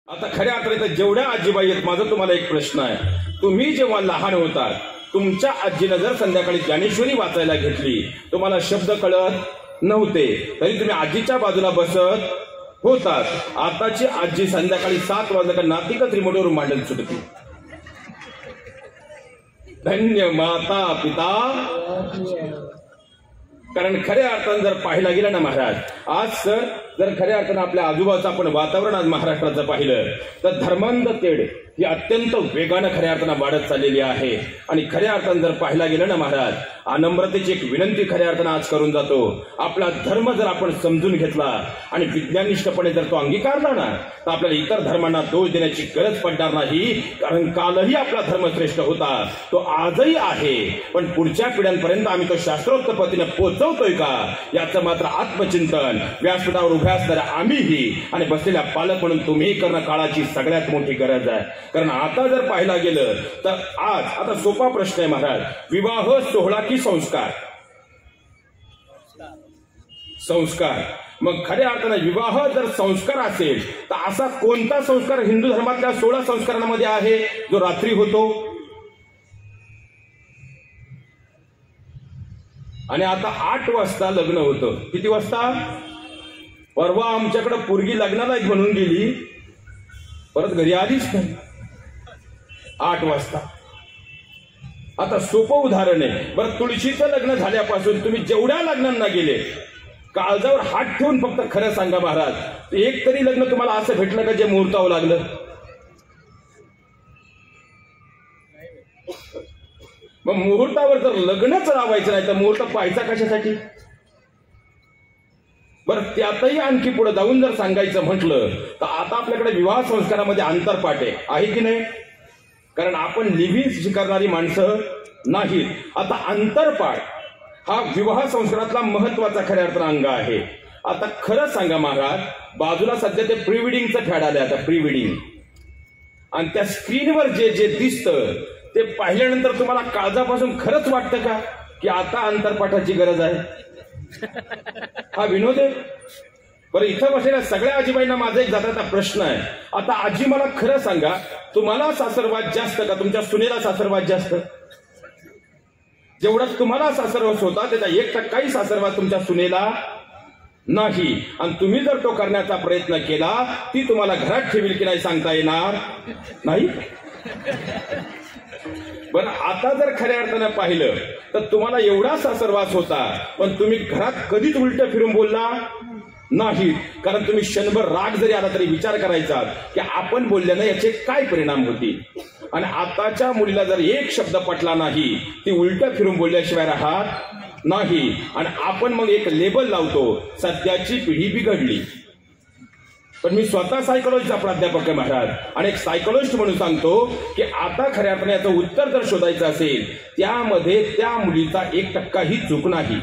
आता खऱ्या अर्थाने जेवढ्या आजीबाई आहेत, माझा तुम्हाला एक प्रश्न आहे. तुम्ही जेव्हा लहान होतात, तुमच्या आजीनं जर संध्याकाळी ज्ञानेश्वरी वाचायला घेतली, तुम्हाला शब्द कळत नव्हते तरी तुम्ही आजीच्या बाजूला बसत होतात. आताची आजी संध्याकाळी 7 वाजता का नातिकच रिमोटवरून मांडत सुटते. धन्य माता पिता. कारण खऱ्या अर्थानं जर पाहायला गेलं ना महाराज, आज सर जर खऱ्या अर्थानं आपल्या आजूबाजूचं आपण वातावरण आज महाराष्ट्राचं पाहिलं तर धर्मांध तेढ ही अत्यंत वेगानं खऱ्या अर्थानं वाढत चाललेली आहे. आणि खऱ्या अर्थानं जर पाहायला गेलं ना महाराज, अनम्रतेची एक विनंती खऱ्या अर्थानं आज करून जातो. आपला धर्म जर आपण समजून घेतला आणि विज्ञानिष्ठपणे जर तो अंगीकारला ना, तर आपल्याला इतर धर्मांना दोष देण्याची गरज पडणार नाही. कारण कालही आपला धर्म श्रेष्ठ होता, तो आजही आहे. पण पुढच्या पिढ्यांपर्यंत आम्ही तो शास्त्रोक्त पद्धतीने पोहोचवतोय का, याचं मात्र आत्मचिंतन व्यासपीठावर उभ्या असणाऱ्या आम्हीही आणि बसलेल्या पालक म्हणून तुम्ही करणं काळाची सगळ्यात मोठी गरज आहे. कारण आता जर पाहायला गेलं तर आज आता सोपा प्रश्न आहे महाराज, विवाह सोहळा की संस्कार? संस्कार. मग खऱ्या अर्थानं विवाह जर संस्कार असेल तर असा कोणता संस्कार हिंदू धर्मातल्या 16 संस्कारांमध्ये आहे जो रात्री होतो? आणि आता 8 वाजता लग्न होतं. किती वाजता? परवा आमच्याकडे पोरगी लग्नाला म्हणून गेली, परत घरी आलीच नाही. 8 वाजता. आता सोपं उदाहरण आहे. बरं, तुळशीचं लग्न झाल्यापासून तुम्ही जेवढ्या लग्नांना गेले, काळजावर हात ठेवून फक्त खरं सांगा महाराज, एक तरी लग्न तुम्हाला असं भेटलं का जे मुहूर्तावर लागलं? मग मुहूर्तावर जर लग्नच लावायचं नाही तर मुहूर्त पाहायचा कशासाठी? बरं, त्यातही आणखी पुढे जाऊन जर सांगायचं म्हटलं तर आता आपल्याकडे विवाह संस्कारामध्ये अंतरपाठ आहे की नाही? कारण आपण लिव्हिंग स्वीकारणारी माणसं नाहीत. आता अंतरपाठ हा विवाह संस्कारातला महत्वाचा खऱ्या अर्थानं अंग आहे. आता खरं सांगा महाराज, बाजूला सध्या ते प्री वेडिंगचं फॅड आलंय. आता प्री वेडिंग आणि त्या स्क्रीनवर जे जे दिसतं ते पाहिल्यानंतर तुम्हाला काळजापासून खरंच वाटतं का की आता अंतरपाठाची गरज आहे? हा विनोद आहे. बरं, इथं बसलेल्या सगळ्या आजीबाईंना माझा एक जाता प्रश्न आहे. आता आजी मला खरं सांगा, तुम्हाला सासरवाद जास्त का तुमच्या सुनेला सासरवाद जास्त? जेवढा तुम्हाला सासरवास होता त्याचा 1% सासरवाद तुमच्या सुनेला नाही. आणि तुम्ही जर तो करण्याचा प्रयत्न केला, ती तुम्हाला घरात ठेवील की नाही सांगता येणार नाही. पण आता जर खऱ्या अर्थानं पाहिलं तर तुम्हाला एवढा सासरवास होता पण तुम्ही घरात कधीच उलट फिरून बोलला नाही. कारण तुम्ही क्षणभर राग जरी आला तरी विचार करायचा की आपण बोलल्यानं याचे काय परिणाम होतील. आणि आताच्या मुलीला जर एक शब्द पटला नाही, ती उलट फिरून बोलल्याशिवाय राहत नाही. आणि आपण मग एक लेबल लावतो, सध्याची पिढी बिघडली. पण मी स्वतः सायकोलॉजीचा प्राध्यापक आहे महाराज, आणि एक सायकोलॉजिस्ट म्हणून सांगतो की आता खऱ्या अर्थाने याचं उत्तर जर शोधायचं असेल, त्यामध्ये त्या मुलीचा 1% चूक नाही.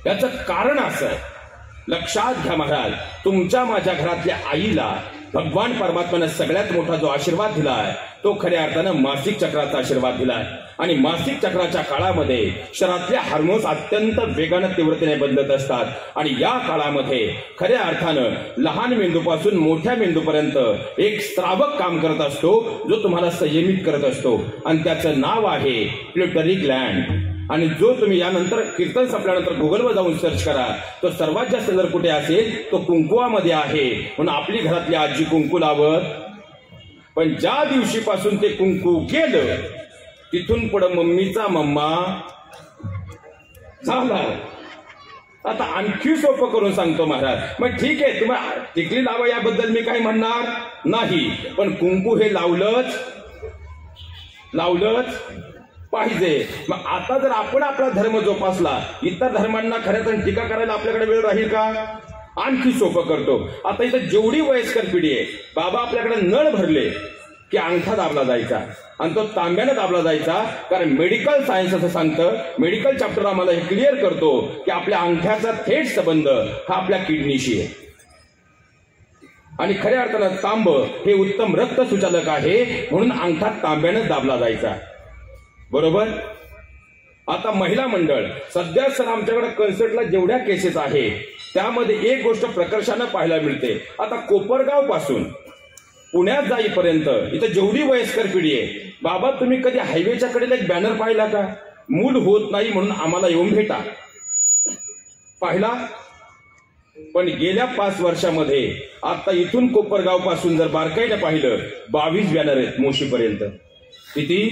याचं कारण असं आहे, लक्षात घ्या महाराज, तुमच्या माझ्या घरातल्या आईला भगवान परमात्म्याने सगळ्यात मोठा जो आशीर्वाद दिलाय तो खऱ्या अर्थानं मासिक चक्राचा आशीर्वाद दिलाय. आणि मासिक चक्राच्या काळामध्ये शरीरातले हार्मोन्स अत्यंत वेगानं तीव्रतेने बदलत असतात. आणि या काळामध्ये खऱ्या अर्थानं लहान मेंदूपासून मोठ्या मेंदूपर्यंत एक स्त्रावक काम करत असतो जो तुम्हाला संयमित करत असतो, आणि त्याचं नाव आहे पिट्युटरी ग्लँड. आणि जो तुम्ही यानंतर कीर्तन संपल्यानंतर गुगलवर जाऊन सर्च करा, तो सर्वात जास्त जर कुठे असेल तो कुंकुवामध्ये आहे. म्हणून आपली घरातली आजी कुंकू लावत, पण ज्या दिवशीपासून ते कुंकू गेलं तिथून पुढे मम्मीचा मम्मा झाला. आता आणखी सोपं करून सांगतो महाराज, मग ठीक आहे तुम्हाला टिकली लावा याबद्दल मी काही म्हणणार नाही, पण कुंकू हे लावलंच पाहिजे. मग आता जर आपण आपला धर्म जोपासला, इतर धर्मांना खऱ्या टीका करायला आपल्याकडे वेळ राहील का? आणखी सोपं करतो. आता इथं जेवढी वयस्कर पिढी आहे, बाबा आपल्याकडे नळ भरले की अंगठा दाबला जायचा आणि तो तांब्यानं दाबला जायचा. कारण मेडिकल सायन्स असं सांगतं, मेडिकल चॅप्टर आम्हाला हे क्लिअर करतो की आपल्या अंगठ्याचा थेट संबंध हा आपल्या किडनीशी आहे. आणि खऱ्या अर्थानं तांब हे उत्तम रक्त सुचालक आहे, म्हणून अंगठा तांब्यानं दाबला जायचा. बरोबर. आता महिला मंडळ सध्या सर आमच्याकडे कन्सर्टला जेवढ्या केसेस आहेत त्यामध्ये एक गोष्ट प्रकर्षानं पाहायला मिळते. आता कोपरगाव पासून पुण्यात जाईपर्यंत इथं जेवढी वयस्कर पिढी आहे, बाबा तुम्ही कधी हायवेच्या कडेला एक बॅनर पाहिला का? मूल होत नाही म्हणून आम्हाला येऊन भेटा. पाहिला? पण गेल्या 5 वर्षामध्ये आता इथून कोपरगाव पासून जर बारकाईने पाहिलं 22 बॅनर आहेत मोशीपर्यंत. किती?